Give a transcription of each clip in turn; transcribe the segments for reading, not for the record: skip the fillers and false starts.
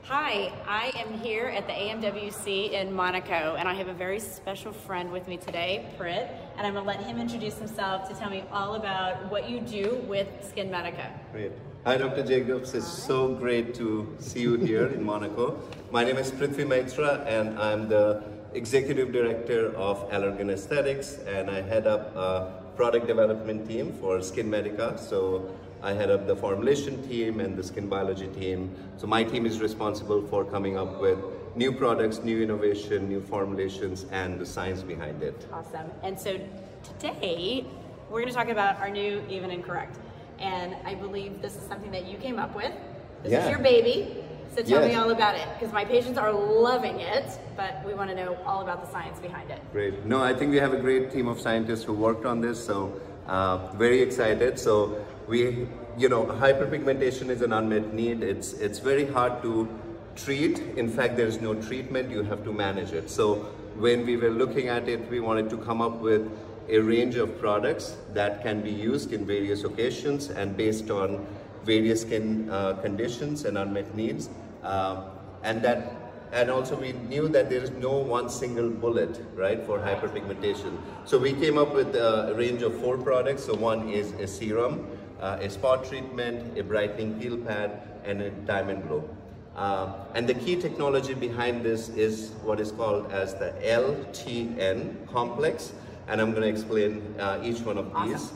Hi, I am here at the AMWC in Monaco, and I have a very special friend with me today, Prit, and I'm going to let him introduce himself to tell me all about what you do with SkinMedica. Great. Hi, Dr. Jacobs. It's so great to see you here in Monaco. My name is Maitra, and I'm the Executive Director of Allergan Aesthetics, and I head up a product development team for SkinMedica. So I head up the formulation team and the skin biology team. So my team is responsible for coming up with new products, new innovation, new formulations, and the science behind it. Awesome. And so today, we're going to talk about our new Even and Correct. And I believe this is something that you came up with. This is your baby. So tell me all about it, because my patients are loving it, but we want to know all about the science behind it. Great. No, I think we have a great team of scientists who worked on this, so very excited. So hyperpigmentation is an unmet need. It's very hard to treat. In fact, there's no treatment, you have to manage it. So when we were looking at it, we wanted to come up with a range of products that can be used in various occasions and based on various skin conditions and unmet needs. And also we knew that there is no one single bullet, right, for hyperpigmentation. So we came up with a range of 4 products. So one is a serum, a spot treatment, a brightening peel pad, and a diamond glow. And the key technology behind this is what is called as the LTN complex. And I'm going to explain each one of these.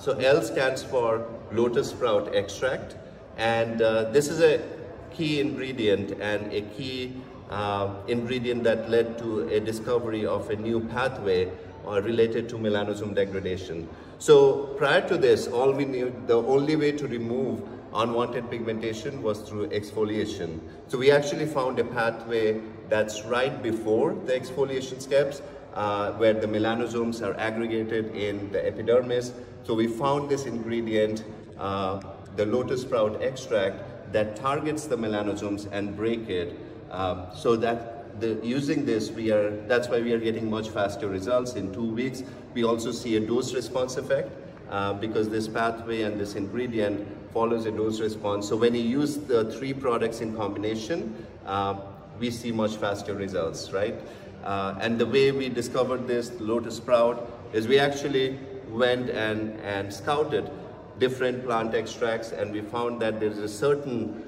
So L stands for lotus sprout extract, and this is a key ingredient and a key ingredient that led to a discovery of a new pathway related to melanosome degradation. So prior to this, all we knew, the only way to remove unwanted pigmentation was through exfoliation. So we actually found a pathway that's right before the exfoliation steps, where the melanosomes are aggregated in the epidermis. So we found this ingredient, the lotus sprout extract, that targets the melanosomes and break it, so that using this, that's why we are getting much faster results in 2 weeks. We also see a dose response effect because this pathway and this ingredient follows a dose response. So when you use the 3 products in combination, we see much faster results, right? And the way we discovered this lotus sprout is we actually went and scouted different plant extracts, and we found that there's a certain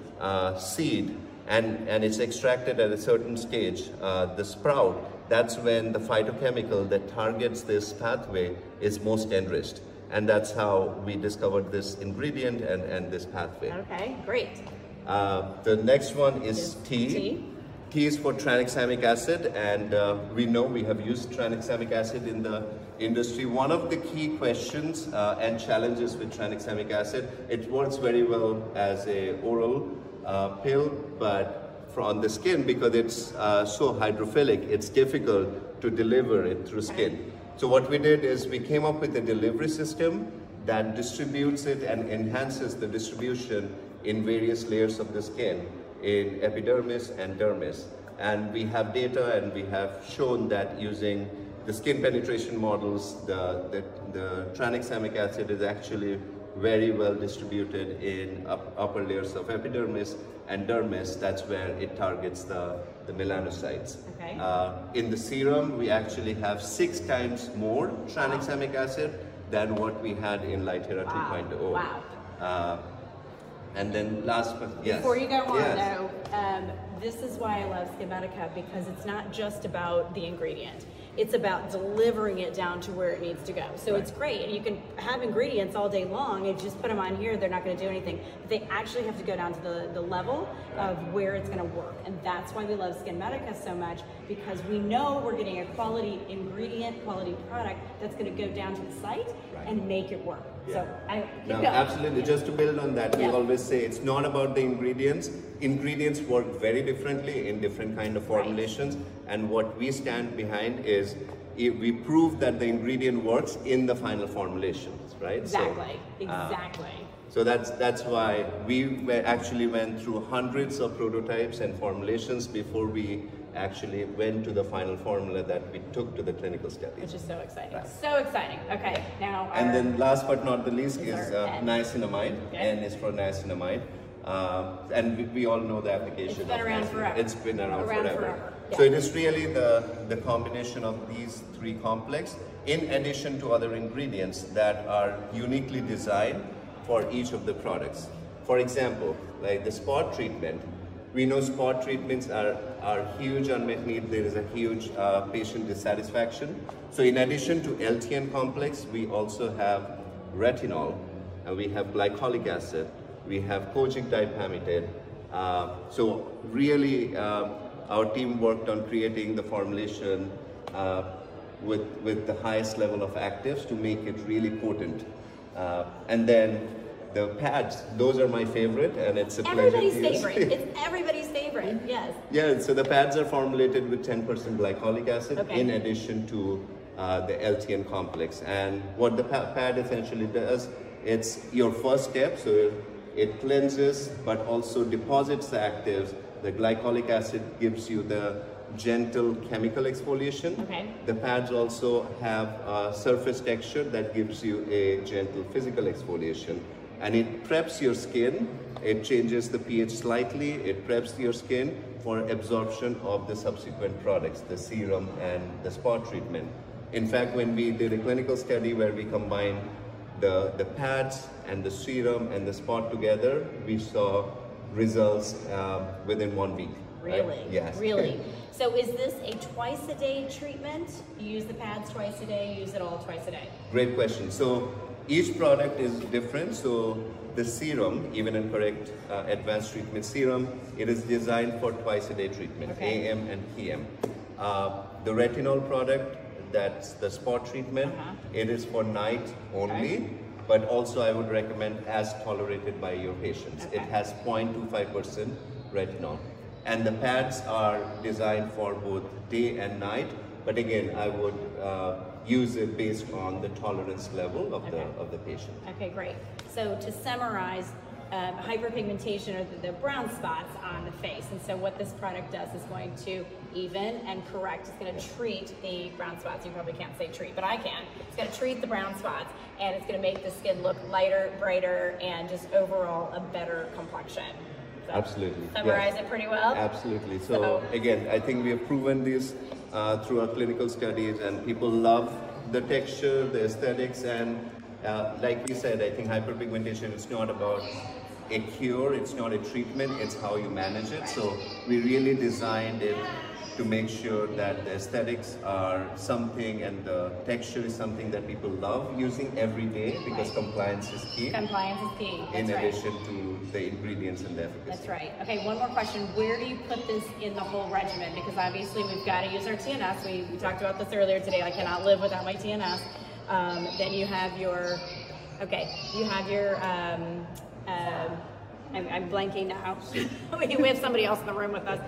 seed and it's extracted at a certain stage, the sprout. That's when the phytochemical that targets this pathway is most enriched. And that's how we discovered this ingredient and this pathway. Okay, great. The next one is T. T is for tranexamic acid, and we know we have used tranexamic acid in the industry. One of the key questions and challenges with tranexamic acid, it works very well as a oral pill, but on the skin, because it's so hydrophilic, it's difficult to deliver it through skin. So what we did is we came up with a delivery system that distributes it and enhances the distribution in various layers of the skin, in epidermis and dermis. And we have data, and we have shown that using the skin penetration models, the tranexamic acid is actually very well distributed in upper layers of epidermis and dermis. That's where it targets the melanocytes. Okay. In the serum, we actually have 6 times more tranexamic acid than what we had in Lytera 2.0. Wow. And then last but yes. Before you go on though, this is why I love SkinMedica, because it's not just about the ingredient. It's about delivering it down to where it needs to go. So it's great. You can have ingredients all day long and just put them on here, they're not going to do anything. But they actually have to go down to the level of where it's going to work. And that's why we love SkinMedica so much, because we know we're getting a quality ingredient, quality product that's going to go down to the site and make it work. So absolutely. Just to build on that, we always say it's not about the ingredients. Ingredients work very differently in different kind of formulations, and what we stand behind is we prove that the ingredient works in the final formulations, right? Exactly. Exactly. So that's why we actually went through hundreds of prototypes and formulations before we actually went to the final formula that we took to the clinical studies. Which is so exciting. Right. So exciting. Okay, now and then last but not the least is niacinamide. Okay. N is for niacinamide. And we all know the application. It's been around forever. It's been around forever. Yeah. So it is really the combination of these three complex, in addition to other ingredients that are uniquely designed for each of the products. For example, like the spot treatment, we know spot treatments are huge unmet need. There is a huge patient dissatisfaction. So in addition to LTN complex, we also have retinol, and we have glycolic acid, we have kojic dipamide. So really, our team worked on creating the formulation with the highest level of actives to make it really potent. And then the pads, those are my favorite, and it's a pleasure to use. Everybody's favorite. It's everybody's favorite, yes. Yeah, so the pads are formulated with 10% glycolic acid in addition to the LTN complex. And what the pad essentially does, it's your first step, so it cleanses but also deposits the actives. The glycolic acid gives you the gentle chemical exfoliation. The pads also have a surface texture that gives you a gentle physical exfoliation. And it preps your skin, it changes the pH slightly, it preps your skin for absorption of the subsequent products, the serum and the spot treatment. In fact, when we did a clinical study where we combined the pads and the serum and the spot together, we saw results within 1 week. Really? Right? Yes. Really? So is this a twice-a-day treatment? You use the pads twice a day, you use it all twice a day? Great question. So each product is different. So the serum, even in correct advanced treatment serum, it is designed for twice-a-day treatment, AM and PM. The retinol product, that's the spot treatment, it is for night only, but also I would recommend as tolerated by your patients. It has 0.25% retinol. And the pads are designed for both day and night, but again, I would use it based on the tolerance level of the patient. Okay, great. So to summarize, hyperpigmentation are the brown spots on the face, and so what this product does is going to even and correct. It's going to treat the brown spots. You probably can't say treat, but I can. It's going to treat the brown spots, and it's going to make the skin look lighter, brighter, and just overall a better complexion. So absolutely. Summarize it pretty well? Absolutely. So again, I think we have proven this through our clinical studies, and people love the texture, the aesthetics, and like we said, I think hyperpigmentation is not about a cure, it's not a treatment, it's how you manage it. So we really designed it to make sure that the aesthetics are something and the texture is something that people love using every day, because compliance is key. Compliance is key. That's in addition to the ingredients and the efficacy. That's right. Okay, one more question. Where do you put this in the whole regimen? Because obviously we've got to use our TNS. We talked about this earlier today. I cannot live without my TNS. Then you have your, I'm blanking now. We have somebody else in the room with us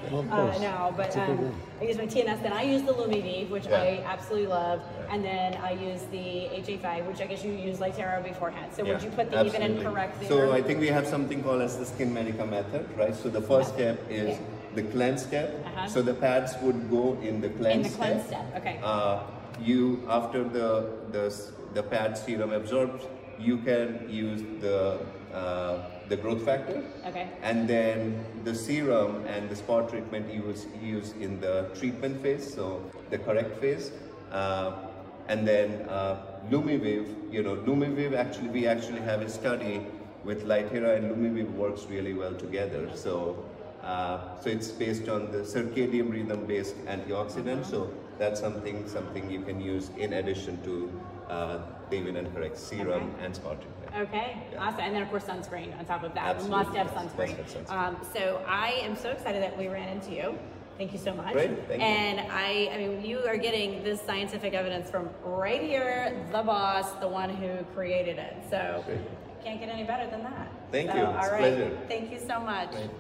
now, but I use my TNS, then I use the LumiVive, which I absolutely love, and then I use the HA5, which I guess you use Lytera beforehand. So would you put the even and correct there? So I think we have something called as the SkinMedica method, right? So the first step is the cleanse step. So the pads would go in the cleanse step. In the cleanse step, okay. After the pad serum absorbs, you can use the growth factor, and then the serum and the spot treatment you use in the treatment phase, so the correct phase, and then LumiVive. LumiVive actually we have a study with Lytera, and LumiVive works really well together. So it's based on the circadian rhythm based antioxidant. So that's something you can use in addition to the even and correct serum and spot treatment. Okay, awesome. And then of course sunscreen on top of that. Absolutely. Must have sunscreen. So I am so excited that we ran into you. Thank you so much. Great, thank you. And I mean, you are getting this scientific evidence from right here, the boss, the one who created it. So can't get any better than that. Thank you. It's all right. a pleasure. Thank you so much. Great.